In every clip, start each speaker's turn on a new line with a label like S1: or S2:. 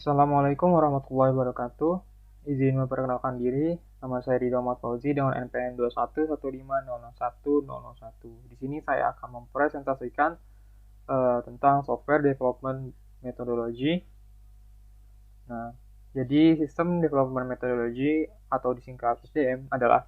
S1: Assalamualaikum warahmatullahi wabarakatuh. Izin memperkenalkan diri, nama saya Ridho Ahmad Fauzi dengan NPM 2115010001. Di sini saya akan mempresentasikan tentang software development methodology. Nah, jadi sistem development methodology atau disingkat SDM adalah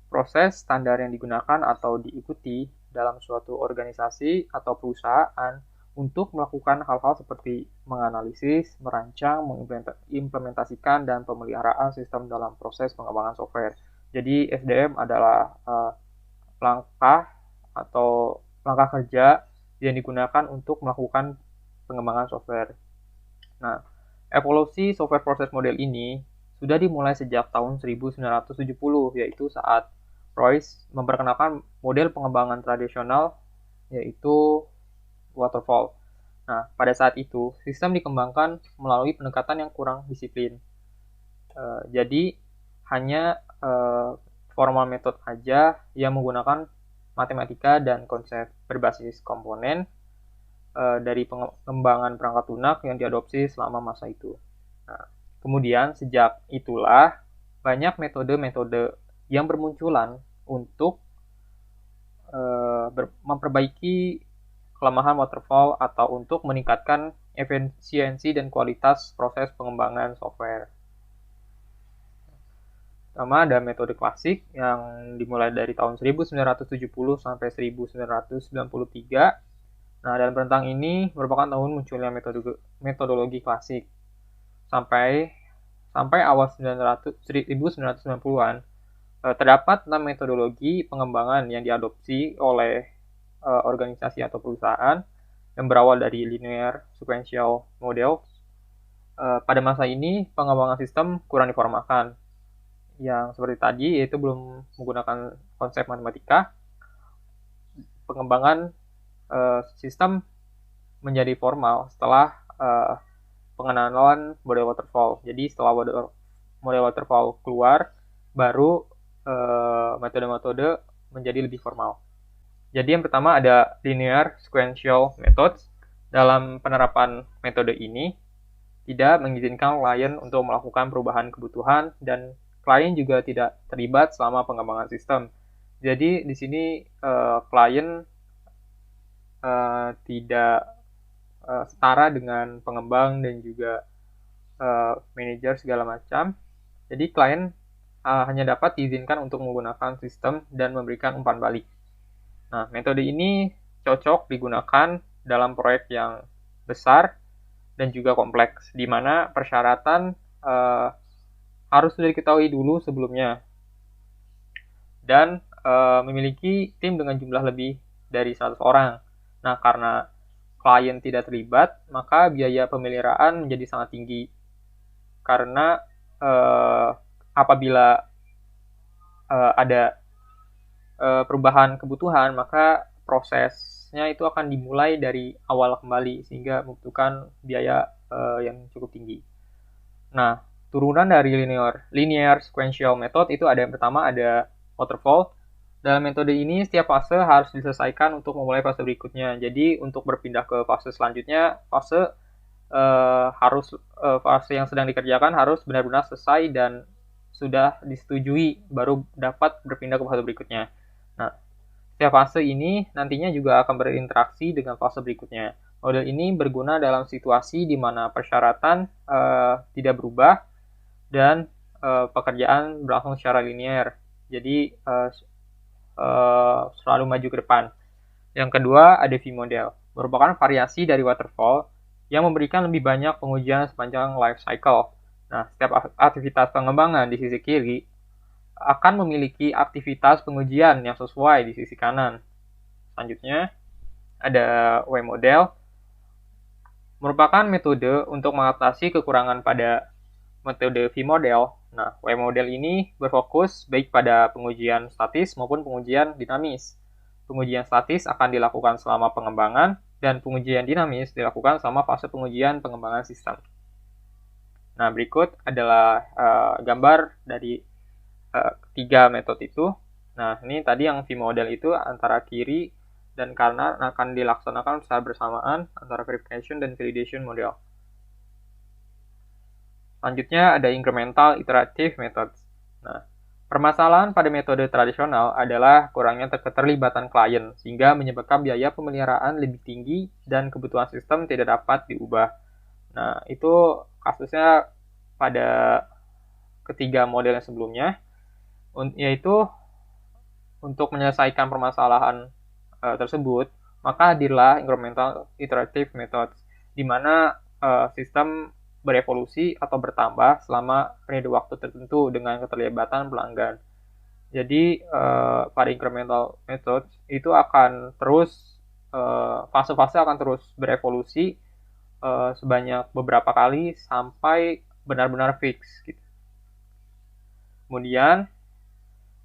S1: proses standar yang digunakan atau diikuti dalam suatu organisasi atau perusahaan untuk melakukan hal-hal seperti menganalisis, merancang, mengimplementasikan, dan pemeliharaan sistem dalam proses pengembangan software. Jadi SDM adalah langkah atau langkah kerja yang digunakan untuk melakukan pengembangan software. Nah, evolusi software proses model ini sudah dimulai sejak tahun 1970, yaitu saat Royce memperkenalkan model pengembangan tradisional, yaitu waterfall. Nah, pada saat itu, sistem dikembangkan melalui pendekatan yang kurang disiplin. Jadi, hanya formal method aja yang menggunakan matematika dan konsep berbasis komponen dari pengembangan perangkat lunak yang diadopsi selama masa itu. Nah, kemudian, sejak itulah, banyak metode-metode yang bermunculan untuk memperbaiki kelemahan waterfall atau untuk meningkatkan efisiensi dan kualitas proses pengembangan software. Pertama ada metode klasik yang dimulai dari tahun 1970 sampai 1993. Nah, dalam rentang ini merupakan tahun munculnya metodologi klasik. Sampai awal 1990-an terdapat 6 metodologi pengembangan yang diadopsi oleh organisasi atau perusahaan yang berawal dari linear sequential model. Pada masa ini pengembangan sistem kurang diformalkan, yang seperti tadi yaitu belum menggunakan konsep matematika. Pengembangan sistem menjadi formal setelah pengenalan model waterfall. Jadi setelah model waterfall keluar, baru metode-metode menjadi lebih formal. Jadi yang pertama ada linear sequential methods. Dalam penerapan metode ini, tidak mengizinkan klien untuk melakukan perubahan kebutuhan dan klien juga tidak terlibat selama pengembangan sistem. Jadi di sini klien tidak setara dengan pengembang dan juga manajer segala macam. Jadi klien hanya dapat diizinkan untuk menggunakan sistem dan memberikan umpan balik. Nah, metode ini cocok digunakan dalam proyek yang besar dan juga kompleks, di mana persyaratan harus sudah diketahui dulu sebelumnya dan memiliki tim dengan jumlah lebih dari 100 orang. Nah, karena klien tidak terlibat, maka biaya pemeliharaan menjadi sangat tinggi. Karena apabila ada perubahan kebutuhan, maka prosesnya itu akan dimulai dari awal kembali, sehingga membutuhkan biaya yang cukup tinggi. Nah, turunan dari linear sequential method itu ada yang pertama ada waterfall. Dalam metode ini, setiap fase harus diselesaikan untuk memulai fase berikutnya. Jadi, untuk berpindah ke fase selanjutnya, fase yang sedang dikerjakan harus benar-benar selesai dan sudah disetujui, baru dapat berpindah ke fase berikutnya. Nah, setiap fase ini nantinya juga akan berinteraksi dengan fase berikutnya. Model ini berguna dalam situasi di mana persyaratan tidak berubah dan pekerjaan berlangsung secara linear. Jadi selalu maju ke depan. Yang kedua ada V-model, merupakan variasi dari waterfall yang memberikan lebih banyak pengujian sepanjang life cycle. Nah, setiap aktivitas pengembangan di sisi kiri akan memiliki aktivitas pengujian yang sesuai di sisi kanan. Selanjutnya ada W-model, merupakan metode untuk mengatasi kekurangan pada metode V-model. Nah, W-model ini berfokus baik pada pengujian statis maupun pengujian dinamis. Pengujian statis akan dilakukan selama pengembangan dan pengujian dinamis dilakukan selama fase pengujian pengembangan sistem. Nah, berikut adalah gambar dari tiga metode itu. Nah, ini tadi yang V-model itu antara kiri dan kanan akan dilaksanakan secara bersamaan antara verification dan validation model. Selanjutnya ada incremental iterative methods. Nah, permasalahan pada metode tradisional adalah kurangnya keterlibatan klien, sehingga menyebabkan biaya pemeliharaan lebih tinggi dan kebutuhan sistem tidak dapat diubah. Nah, itu kasusnya pada ketiga model yang sebelumnya, yaitu untuk menyelesaikan permasalahan tersebut, maka hadirlah incremental iterative methods, di mana sistem berevolusi atau bertambah selama periode waktu tertentu dengan keterlibatan pelanggan. Jadi pada incremental methods itu akan terus fase-fase akan terus berevolusi sebanyak beberapa kali sampai benar-benar fix gitu. Kemudian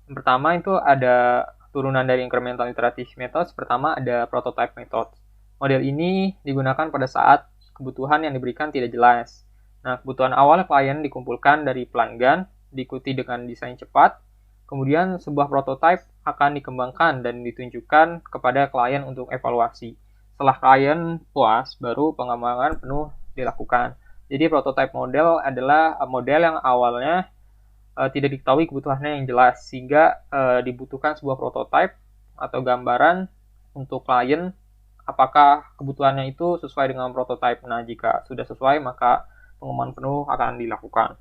S1: yang pertama itu ada turunan dari incremental iterative methods. Pertama ada prototype methods. Model ini digunakan pada saat kebutuhan yang diberikan tidak jelas. Nah, kebutuhan awal klien dikumpulkan dari pelanggan, diikuti dengan desain cepat. Kemudian sebuah prototype akan dikembangkan dan ditunjukkan kepada klien untuk evaluasi. Setelah klien puas, baru pengembangan penuh dilakukan. Jadi prototype model adalah model yang awalnya tidak diketahui kebutuhannya yang jelas, sehingga dibutuhkan sebuah prototype atau gambaran untuk klien apakah kebutuhannya itu sesuai dengan prototype. Nah, jika sudah sesuai, maka pengembangan penuh akan dilakukan.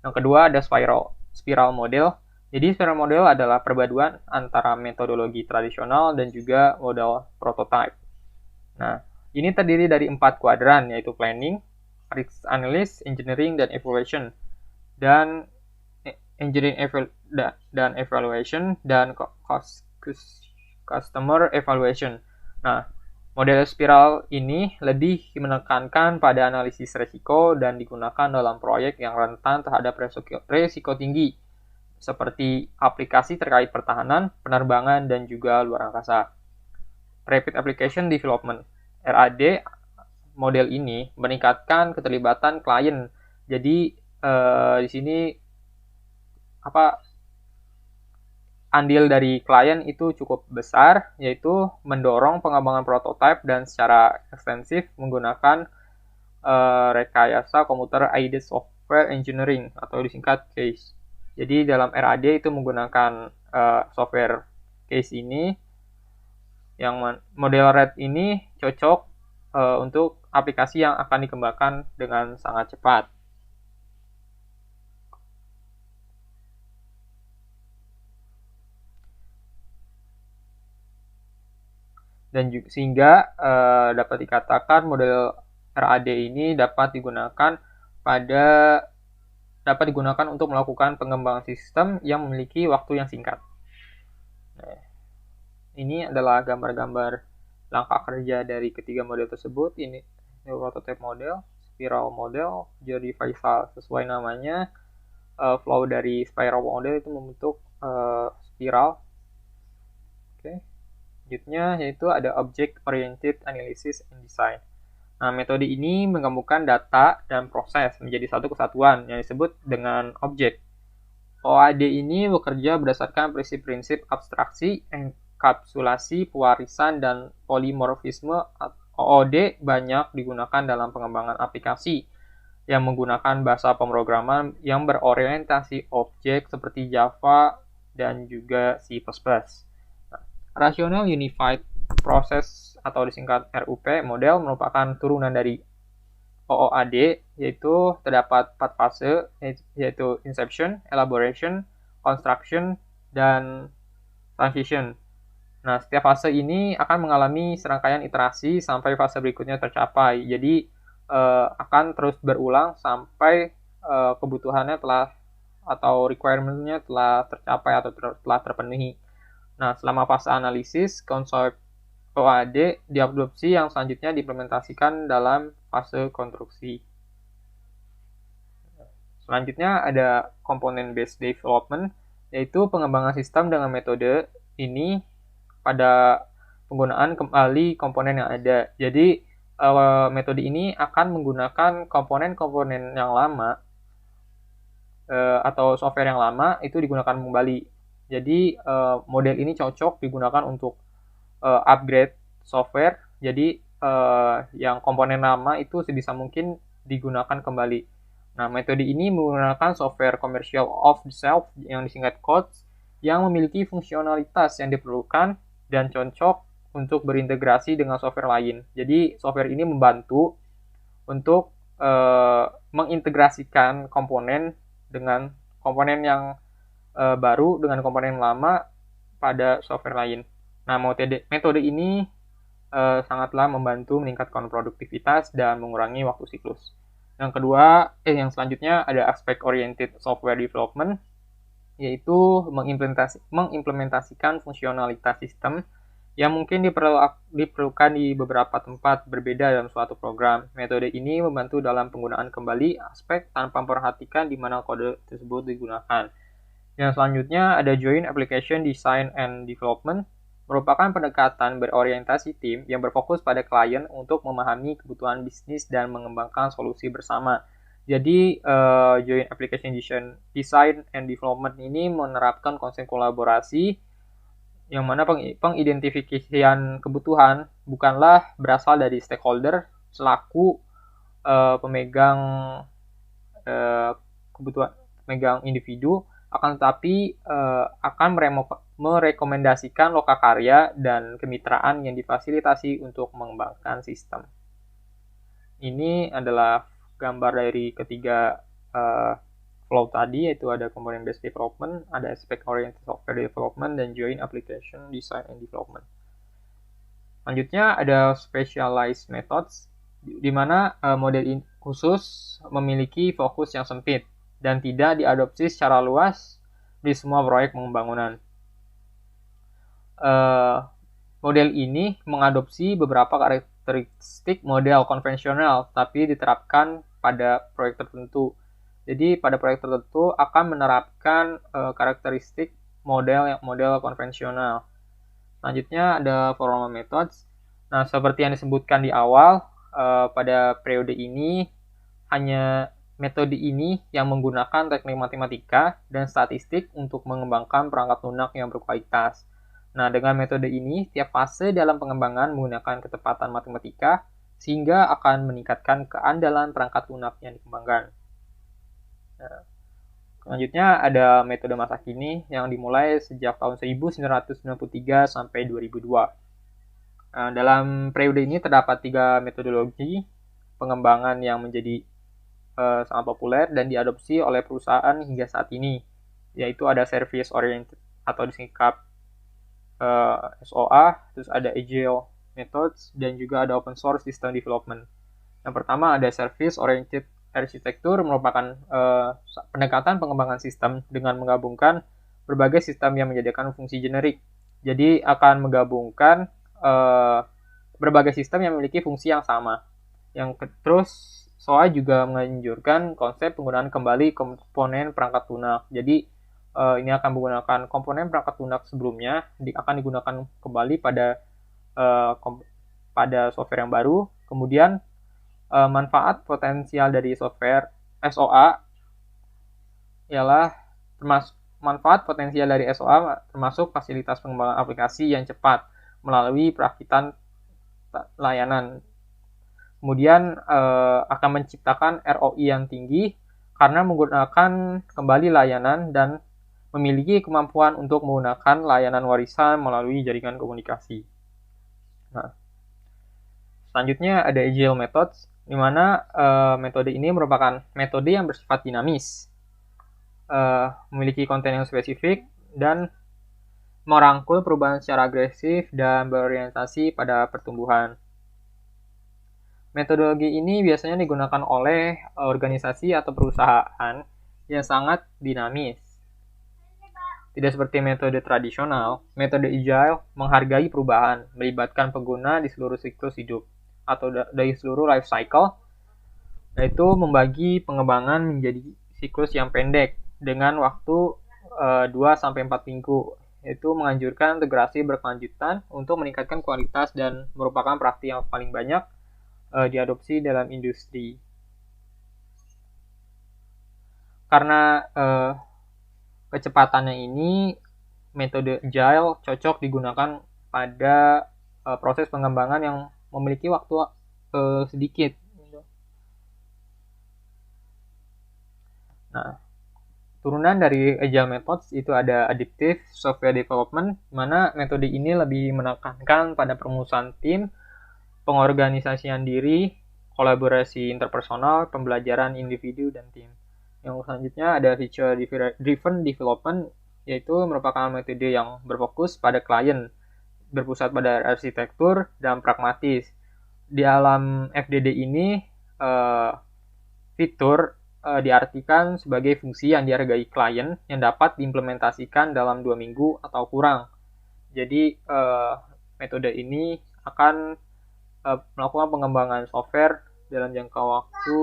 S1: Yang kedua ada spiral model. Jadi spiral model adalah perpaduan antara metodologi tradisional dan juga model prototype. Nah, ini terdiri dari 4 kuadran, yaitu planning, risk analysis, engineering, dan evaluation. Dan engineering dan evaluation dan customer evaluation. Nah, model spiral ini lebih menekankan pada analisis resiko dan digunakan dalam proyek yang rentan terhadap resiko tinggi, seperti aplikasi terkait pertahanan, penerbangan, dan juga luar angkasa. Rapid Application Development (RAD) model ini meningkatkan keterlibatan klien. Jadi di sini andil dari klien itu cukup besar, yaitu mendorong pengembangan prototipe dan secara ekstensif menggunakan rekayasa komputer aided software engineering atau disingkat CASE. Jadi dalam RAD itu menggunakan software CASE ini, yang model RAD ini cocok untuk aplikasi yang akan dikembangkan dengan sangat cepat. Dan juga, sehingga dapat dikatakan model RAD ini dapat digunakan untuk melakukan pengembangan sistem yang memiliki waktu yang singkat. Nah, ini adalah gambar-gambar langkah kerja dari ketiga model tersebut. Ini prototype model, spiral model, Jordi Faisal. Sesuai namanya, flow dari spiral model itu membentuk spiral. Oke. Selanjutnya yaitu ada Object Oriented Analysis and Design. Nah, metode ini menggabungkan data dan proses menjadi satu kesatuan yang disebut dengan objek. OAD ini bekerja berdasarkan prinsip-prinsip abstraksi, enkapsulasi, pewarisan, dan polimorfisme. OOD banyak digunakan dalam pengembangan aplikasi yang menggunakan bahasa pemrograman yang berorientasi objek seperti Java dan juga C++. Rational Unified Process atau disingkat RUP model merupakan turunan dari OOAD, yaitu terdapat 4 fase, yaitu Inception, Elaboration, Construction, dan Transition. Nah, setiap fase ini akan mengalami serangkaian iterasi sampai fase berikutnya tercapai. Jadi, akan terus berulang sampai kebutuhannya atau requirement-nya telah tercapai atau telah terpenuhi. Nah, selama fase analisis, konsep OAD diadopsi yang selanjutnya diimplementasikan dalam fase konstruksi. Selanjutnya ada komponen based development, yaitu pengembangan sistem dengan metode ini pada penggunaan kembali komponen yang ada. Jadi, metode ini akan menggunakan komponen-komponen yang lama atau software yang lama itu digunakan kembali. Jadi model ini cocok digunakan untuk upgrade software. Jadi yang komponen lama itu sebisa mungkin digunakan kembali. Nah, metode ini menggunakan software komersial off-the-shelf yang disingkat COTS yang memiliki fungsionalitas yang diperlukan dan cocok untuk berintegrasi dengan software lain. Jadi, software ini membantu untuk mengintegrasikan komponen dengan komponen yang baru dengan komponen lama pada software lain. Nah, metode ini sangatlah membantu meningkatkan produktivitas dan mengurangi waktu siklus. Yang selanjutnya ada aspek oriented software development, yaitu mengimplementasikan fungsionalitas sistem yang mungkin diperlukan di beberapa tempat berbeda dalam suatu program. Metode ini membantu dalam penggunaan kembali aspek tanpa memperhatikan di mana kode tersebut digunakan. Yang selanjutnya ada Joint Application Design and Development, merupakan pendekatan berorientasi tim yang berfokus pada klien untuk memahami kebutuhan bisnis dan mengembangkan solusi bersama. Jadi, Joint Application Design and Development ini menerapkan konsep kolaborasi yang mana pengidentifikasian kebutuhan bukanlah berasal dari stakeholder selaku pemegang kebutuhan pemegang individu, akan tetapi akan merekomendasikan lokakarya dan kemitraan yang difasilitasi untuk mengembangkan sistem. Ini adalah gambar dari ketiga flow tadi, yaitu ada component based development, ada aspect oriented software development, dan joint application design and development. Selanjutnya ada specialized methods, di mana model ini khusus memiliki fokus yang sempit dan tidak diadopsi secara luas di semua proyek pembangunan. Model ini mengadopsi beberapa karakteristik model konvensional, tapi diterapkan pada proyek tertentu. Jadi pada proyek tertentu akan menerapkan karakteristik model konvensional. Selanjutnya ada formal methods. Nah, seperti yang disebutkan di awal, pada periode ini hanya metode ini yang menggunakan teknik matematika dan statistik untuk mengembangkan perangkat lunak yang berkualitas. Nah, dengan metode ini, tiap fase dalam pengembangan menggunakan ketepatan matematika sehingga akan meningkatkan keandalan perangkat lunak yang dikembangkan. Nah, selanjutnya ada metode masa kini yang dimulai sejak tahun 1993 sampai 2002. Nah, dalam periode ini terdapat 3 metodologi pengembangan yang menjadi sangat populer dan diadopsi oleh perusahaan hingga saat ini, yaitu ada service oriented atau disingkat SOA, terus ada agile methods, dan juga ada open source system development. Yang pertama ada service oriented architecture, merupakan pendekatan pengembangan sistem dengan menggabungkan berbagai sistem yang menyediakan fungsi generik. Jadi akan menggabungkan berbagai sistem yang memiliki fungsi yang sama. Terus SOA juga menganjurkan konsep penggunaan kembali komponen perangkat lunak. Jadi ini akan menggunakan komponen perangkat lunak sebelumnya akan digunakan kembali pada software yang baru. Kemudian manfaat potensial dari software SOA ialah termasuk fasilitas pengembangan aplikasi yang cepat melalui perakitan layanan. Kemudian akan menciptakan ROI yang tinggi karena menggunakan kembali layanan dan memiliki kemampuan untuk menggunakan layanan warisan melalui jaringan komunikasi. Nah, selanjutnya ada agile methods, di mana metode ini merupakan metode yang bersifat dinamis, memiliki konten yang spesifik, dan merangkul perubahan secara agresif dan berorientasi pada pertumbuhan. Metodologi ini biasanya digunakan oleh organisasi atau perusahaan yang sangat dinamis. Tidak seperti metode tradisional, metode agile menghargai perubahan, melibatkan pengguna di seluruh siklus hidup atau dari seluruh life cycle, yaitu membagi pengembangan menjadi siklus yang pendek dengan waktu 2-4 minggu, yaitu menganjurkan integrasi berkelanjutan untuk meningkatkan kualitas dan merupakan praktik yang paling banyak diadopsi dalam industri. Karena kecepatannya ini, metode agile cocok digunakan pada proses pengembangan yang memiliki waktu sedikit. Nah, turunan dari Agile Methods itu ada Adaptive Software Development, di mana metode ini lebih menekankan pada permusuhan tim, pengorganisasian diri, kolaborasi interpersonal, pembelajaran individu dan tim. Yang selanjutnya ada Feature Driven Development, yaitu merupakan metode yang berfokus pada klien, berpusat pada arsitektur dan pragmatis. Di dalam FDD ini, fitur diartikan sebagai fungsi yang dihargai klien yang dapat diimplementasikan dalam 2 minggu atau kurang. Jadi metode ini akan melakukan pengembangan software dalam jangka waktu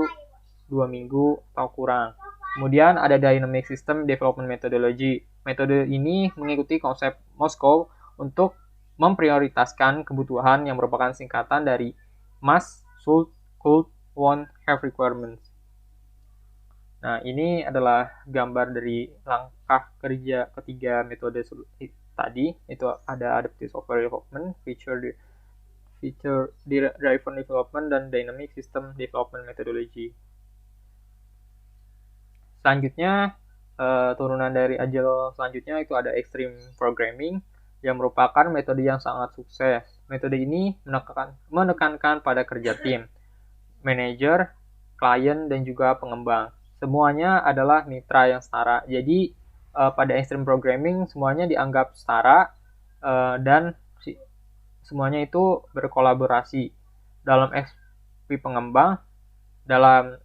S1: 2 minggu atau kurang. Kemudian ada Dynamic System Development Methodology. Metode ini mengikuti konsep Moskow untuk memprioritaskan kebutuhan yang merupakan singkatan dari must, should, could, want, have requirements. Nah, ini adalah gambar dari langkah kerja ketiga metode tadi. Itu ada Adaptive Software Development, Feature Driven Development, dan Dynamic System Development Methodology. Selanjutnya, turunan dari Agile selanjutnya itu ada Extreme Programming, yang merupakan metode yang sangat sukses. Metode ini menekankan pada kerja tim, manajer, klien, dan juga pengembang. Semuanya adalah mitra yang setara. Jadi pada Extreme Programming semuanya dianggap setara dan semuanya itu berkolaborasi. Dalam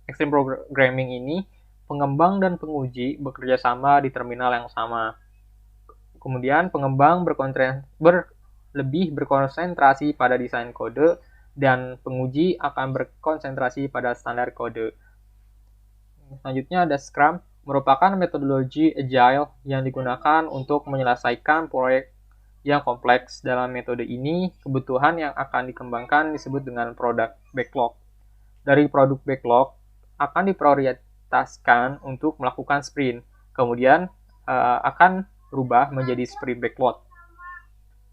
S1: Extreme Programming ini, pengembang dan penguji bekerja sama di terminal yang sama. Kemudian pengembang lebih berkonsentrasi pada desain kode dan penguji akan berkonsentrasi pada standar kode. Selanjutnya ada Scrum, merupakan metodologi Agile yang digunakan untuk menyelesaikan proyek yang kompleks. Dalam metode ini, kebutuhan yang akan dikembangkan disebut dengan product backlog. Dari produk backlog akan diprioritaskan untuk melakukan sprint, kemudian akan berubah menjadi sprint backlog.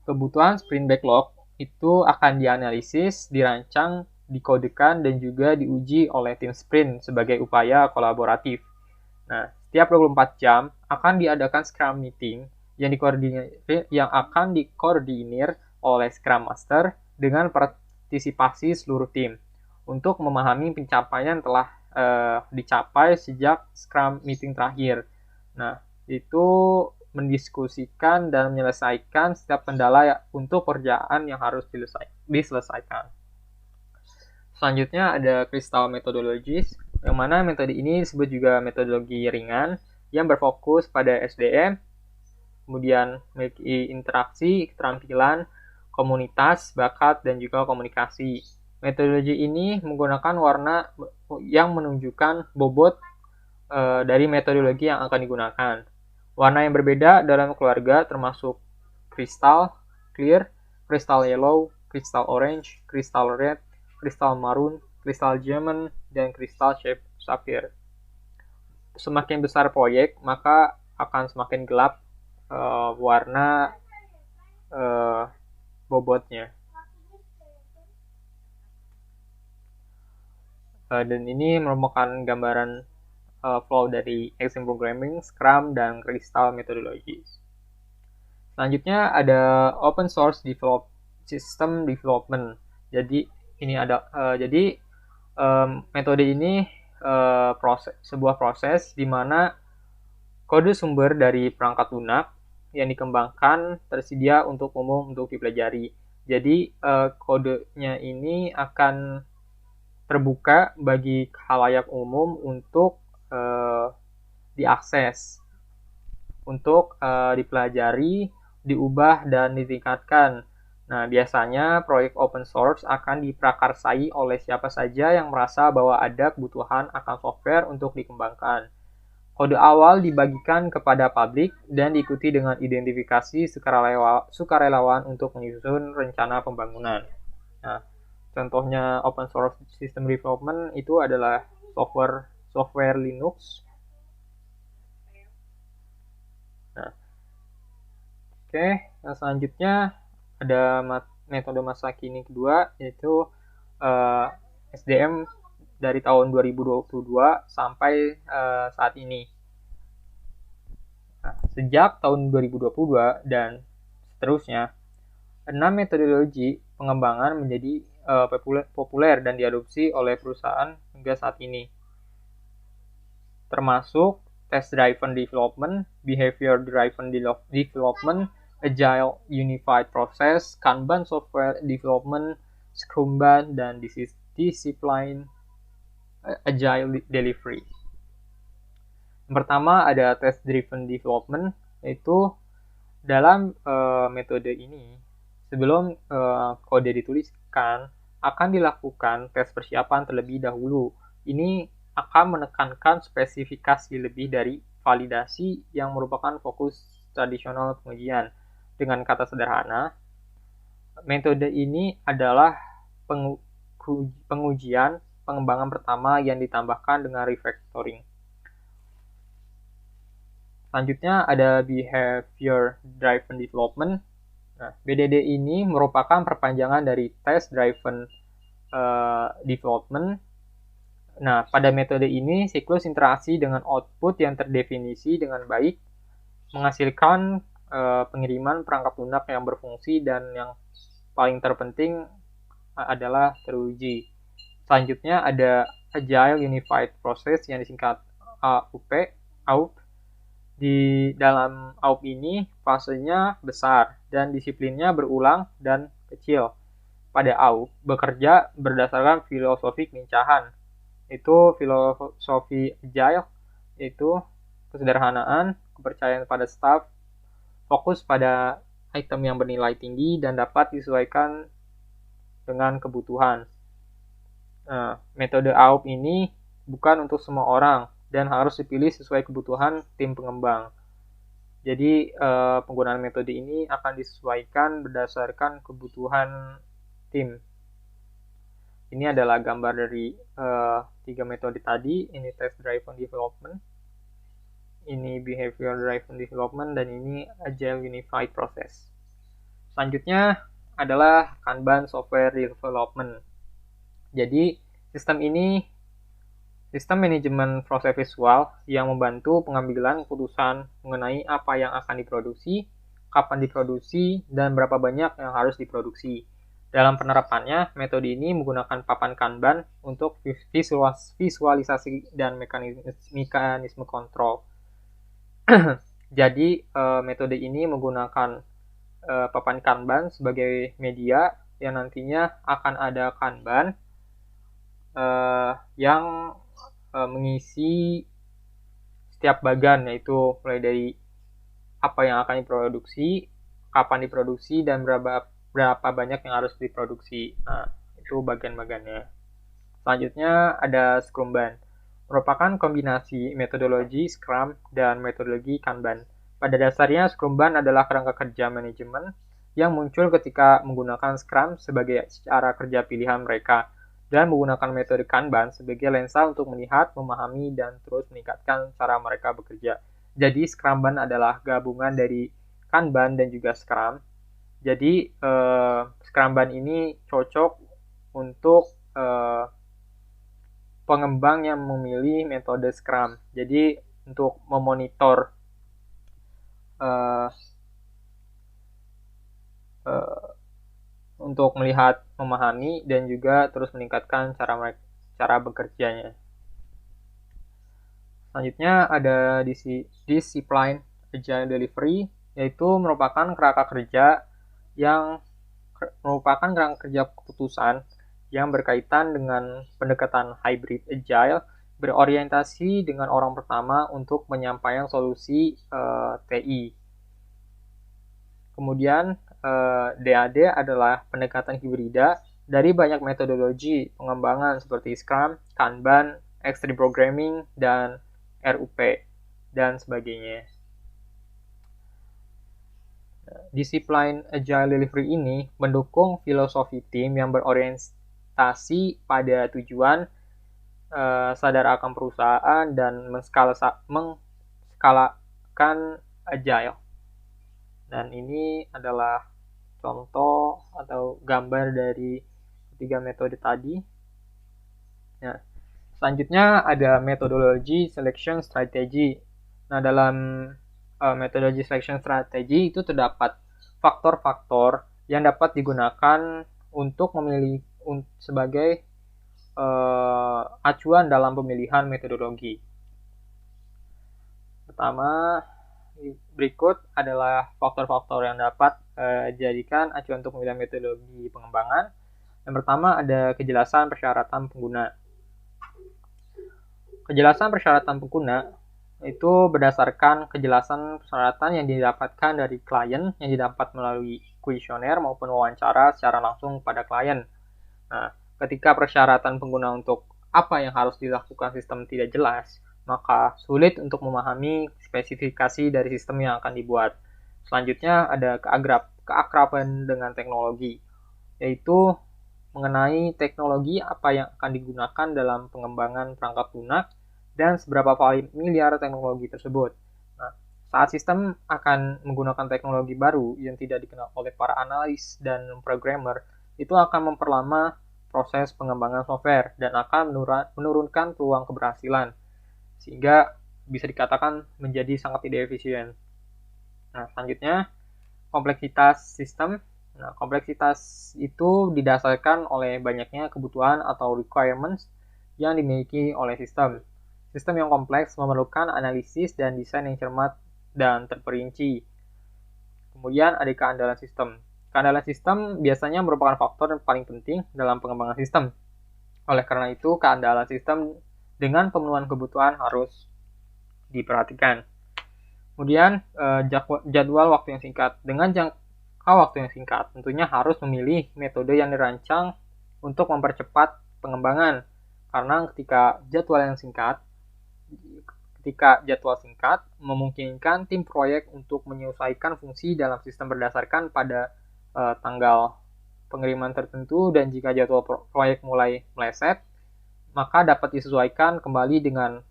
S1: Kebutuhan sprint backlog itu akan dianalisis, dirancang, dikodekan, dan juga diuji oleh tim sprint sebagai upaya kolaboratif. Nah, setiap 24 jam akan diadakan Scrum Meeting yang akan dikoordinir oleh Scrum Master dengan partisipasi seluruh tim untuk memahami pencapaian telah dicapai sejak Scrum Meeting terakhir. Nah, itu mendiskusikan dan menyelesaikan setiap kendala untuk pekerjaan yang harus diselesaikan. Selanjutnya ada Crystal Methodologies, yang mana metode ini disebut juga metodologi ringan yang berfokus pada SDM, kemudian memiliki interaksi, keterampilan, komunitas, bakat, dan juga komunikasi. Metodologi ini menggunakan warna yang menunjukkan bobot dari metodologi yang akan digunakan. Warna yang berbeda dalam keluarga termasuk kristal clear, kristal yellow, kristal orange, kristal red, kristal maroon, kristal diamond, dan kristal sapphire. Semakin besar proyek, maka akan semakin gelap warna bobotnya. Dan ini merupakan gambaran flow dari Extreme Programming, Scrum, dan Crystal Methodologies. Selanjutnya ada Open Source System Development. Jadi ini ada metode ini sebuah proses di mana kode sumber dari perangkat lunak yang dikembangkan tersedia untuk umum untuk dipelajari. Jadi kodenya ini akan terbuka bagi khalayak umum untuk diakses, untuk dipelajari, diubah, dan ditingkatkan. Nah, biasanya proyek open source akan diprakarsai oleh siapa saja yang merasa bahwa ada kebutuhan akan software untuk dikembangkan. Kode awal dibagikan kepada publik dan diikuti dengan identifikasi sukarelawan untuk menyusun rencana pembangunan. Nah, contohnya open source system development itu adalah software Linux. Nah, oke, nah selanjutnya ada metode masa kini kedua, yaitu SDM dari tahun 2022 sampai saat ini. Nah, sejak tahun 2022 dan seterusnya, 6 metodologi pengembangan menjadi populer dan diadopsi oleh perusahaan hingga saat ini, termasuk Test-Driven Development, Behavior-Driven Development, Agile Unified Process, Kanban Software Development, Scrumban, dan Discipline Agile Delivery. Yang pertama ada Test-Driven Development, yaitu dalam metode ini, sebelum kode dituliskan, akan dilakukan tes persiapan terlebih dahulu. Ini akan menekankan spesifikasi lebih dari validasi yang merupakan fokus tradisional pengujian. Dengan kata sederhana, metode ini adalah pengujian pengembangan pertama yang ditambahkan dengan refactoring. Selanjutnya ada Behavior Driven Development. Nah, BDD ini merupakan perpanjangan dari Test Driven Development. Nah, pada metode ini, siklus interaksi dengan output yang terdefinisi dengan baik menghasilkan pengiriman perangkat lunak yang berfungsi dan yang paling terpenting adalah teruji. Selanjutnya ada Agile Unified Process yang disingkat AUP. Di dalam AUP ini fasenya besar dan disiplinnya berulang dan kecil. Pada AUP bekerja berdasarkan filosofi kelincahan. Itu filosofi Agile, yaitu kesederhanaan, kepercayaan pada staff, fokus pada item yang bernilai tinggi dan dapat disesuaikan dengan kebutuhan. Nah, metode AUP ini bukan untuk semua orang dan harus dipilih sesuai kebutuhan tim pengembang. Jadi penggunaan metode ini akan disesuaikan berdasarkan kebutuhan tim. Ini adalah gambar dari 3 metode tadi. Ini Test Driven Development, ini Behavior Driven Development, dan ini Agile Unified Process. Selanjutnya adalah Kanban Software Development. Jadi sistem manajemen proses visual yang membantu pengambilan keputusan mengenai apa yang akan diproduksi, kapan diproduksi, dan berapa banyak yang harus diproduksi. Dalam penerapannya, metode ini menggunakan papan Kanban untuk visualisasi dan mekanisme kontrol. Jadi, metode ini menggunakan papan Kanban sebagai media yang nantinya akan ada Kanban yang mengisi setiap bagan, yaitu mulai dari apa yang akan diproduksi, kapan diproduksi, dan berapa banyak yang harus diproduksi. Nah, itu bagan-bagannya. Selanjutnya ada Scrumban, merupakan kombinasi metodologi Scrum dan metodologi Kanban. Pada dasarnya, Scrumban adalah kerangka kerja manajemen yang muncul ketika menggunakan Scrum sebagai cara kerja pilihan mereka dan menggunakan metode Kanban sebagai lensa untuk melihat, memahami, dan terus meningkatkan cara mereka bekerja. Jadi, Scrumban adalah gabungan dari Kanban dan juga Scrum. Jadi, Scrumban ini cocok untuk pengembang yang memilih metode Scrum. Jadi, untuk memonitor untuk melihat, memahami, dan juga terus meningkatkan cara bekerjanya. Selanjutnya ada Discipline Agile Delivery, yaitu merupakan kerangka kerja keputusan yang berkaitan dengan pendekatan hybrid agile, berorientasi dengan orang pertama untuk menyampaikan solusi TI. Kemudian DAD adalah pendekatan hibrida dari banyak metodologi pengembangan seperti Scrum, Kanban, Extreme Programming, dan RUP, dan sebagainya. Discipline Agile Delivery ini mendukung filosofi tim yang berorientasi pada tujuan, sadar akan perusahaan, dan menskalakan Agile. Dan ini adalah contoh atau gambar dari 3 metode tadi. Nah, Selanjutnya ada metodologi selection strategy. Nah, dalam metodologi selection strategy itu terdapat faktor-faktor yang dapat digunakan untuk memilih sebagai acuan dalam pemilihan metodologi. Pertama, berikut adalah faktor-faktor yang dapat dijadikan acuan untuk memilih metodologi pengembangan. Yang pertama ada kejelasan persyaratan pengguna. Kejelasan persyaratan pengguna itu berdasarkan kejelasan persyaratan yang didapatkan dari klien yang didapat melalui kuesioner maupun wawancara secara langsung pada klien. Nah, ketika persyaratan pengguna untuk apa yang harus dilakukan sistem tidak jelas, maka sulit untuk memahami spesifikasi dari sistem yang akan dibuat. Selanjutnya ada keakraban dengan teknologi, yaitu mengenai teknologi apa yang akan digunakan dalam pengembangan perangkat lunak dan seberapa familiar teknologi tersebut. Nah, saat sistem akan menggunakan teknologi baru yang tidak dikenal oleh para analis dan programmer, itu akan memperlama proses pengembangan software dan akan menurunkan peluang keberhasilan, sehingga bisa dikatakan menjadi sangat tidak efisien. Nah, selanjutnya kompleksitas sistem. Nah, kompleksitas itu didasarkan oleh banyaknya kebutuhan atau requirements yang dimiliki oleh sistem. Sistem yang kompleks memerlukan analisis dan desain yang cermat dan terperinci. Kemudian ada keandalan sistem. Keandalan sistem biasanya merupakan faktor yang paling penting dalam pengembangan sistem. Oleh karena itu, keandalan sistem dengan pemenuhan kebutuhan harus diperhatikan. Kemudian jadwal waktu yang singkat. Dengan jangka waktu yang singkat, tentunya harus memilih metode yang dirancang untuk mempercepat pengembangan. Karena ketika jadwal singkat memungkinkan tim proyek untuk menyesuaikan fungsi dalam sistem berdasarkan pada tanggal pengiriman tertentu, dan jika jadwal proyek mulai meleset, maka dapat disesuaikan kembali dengan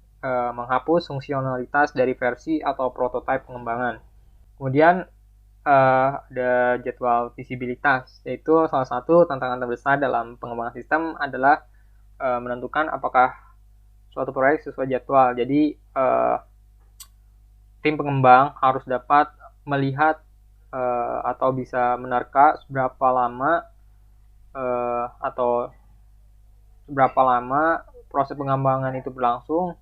S1: menghapus fungsionalitas dari versi atau prototipe pengembangan. Kemudian ada jadwal visibilitas, yaitu salah satu tantangan terbesar dalam pengembangan sistem adalah menentukan apakah suatu proyek sesuai jadwal. Jadi tim pengembang harus dapat melihat atau bisa menerka seberapa lama proses pengembangan itu berlangsung,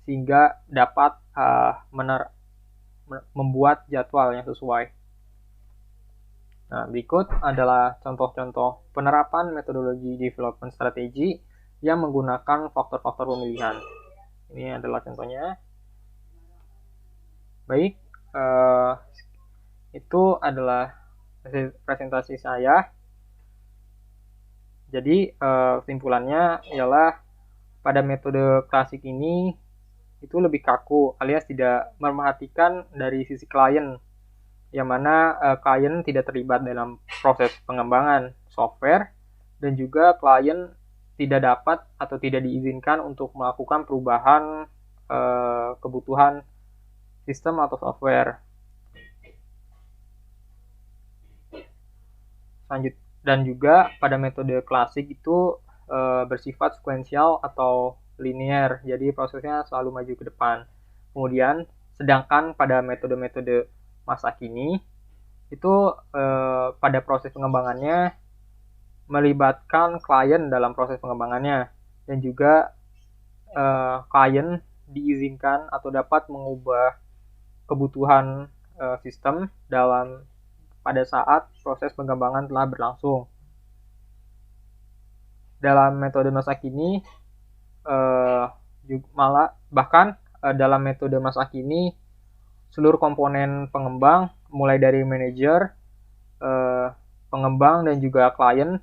S1: sehingga dapat membuat jadwal yang sesuai. Nah, berikut adalah contoh-contoh penerapan metodologi development strategi yang menggunakan faktor-faktor pemilihan. Ini adalah contohnya. Baik, itu adalah presentasi saya. Jadi, kesimpulannya ialah pada metode klasik ini itu lebih kaku, alias tidak memperhatikan dari sisi klien, yang mana klien tidak terlibat dalam proses pengembangan software, dan juga klien tidak dapat atau tidak diizinkan untuk melakukan perubahan kebutuhan sistem atau software. Dan juga pada metode klasik itu bersifat sekuensial atau linear, jadi prosesnya selalu maju ke depan. Kemudian sedangkan pada metode-metode masa kini itu pada proses pengembangannya melibatkan klien dalam proses pengembangannya, dan juga klien diizinkan atau dapat mengubah kebutuhan sistem pada saat proses pengembangan telah berlangsung. Dalam metode masa kini dalam metode masa kini seluruh komponen pengembang, mulai dari manajer, pengembang, dan juga klien,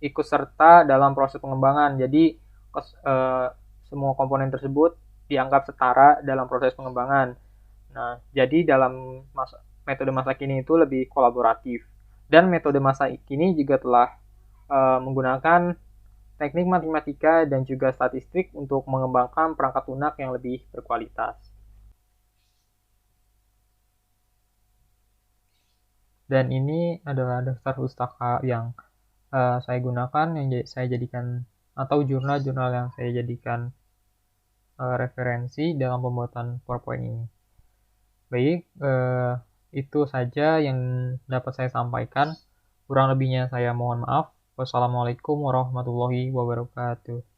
S1: ikut serta dalam proses pengembangan. Jadi semua komponen tersebut dianggap setara dalam proses pengembangan. Nah, jadi dalam metode masa kini itu lebih kolaboratif. Dan metode masa kini juga telah menggunakan teknik matematika dan juga statistik untuk mengembangkan perangkat lunak yang lebih berkualitas. Dan ini adalah daftar pustaka yang saya gunakan, yang saya jadikan, atau jurnal-jurnal yang saya jadikan referensi dalam pembuatan PowerPoint ini. Baik, itu saja yang dapat saya sampaikan. Kurang lebihnya saya mohon maaf. Wassalamualaikum warahmatullahi wabarakatuh.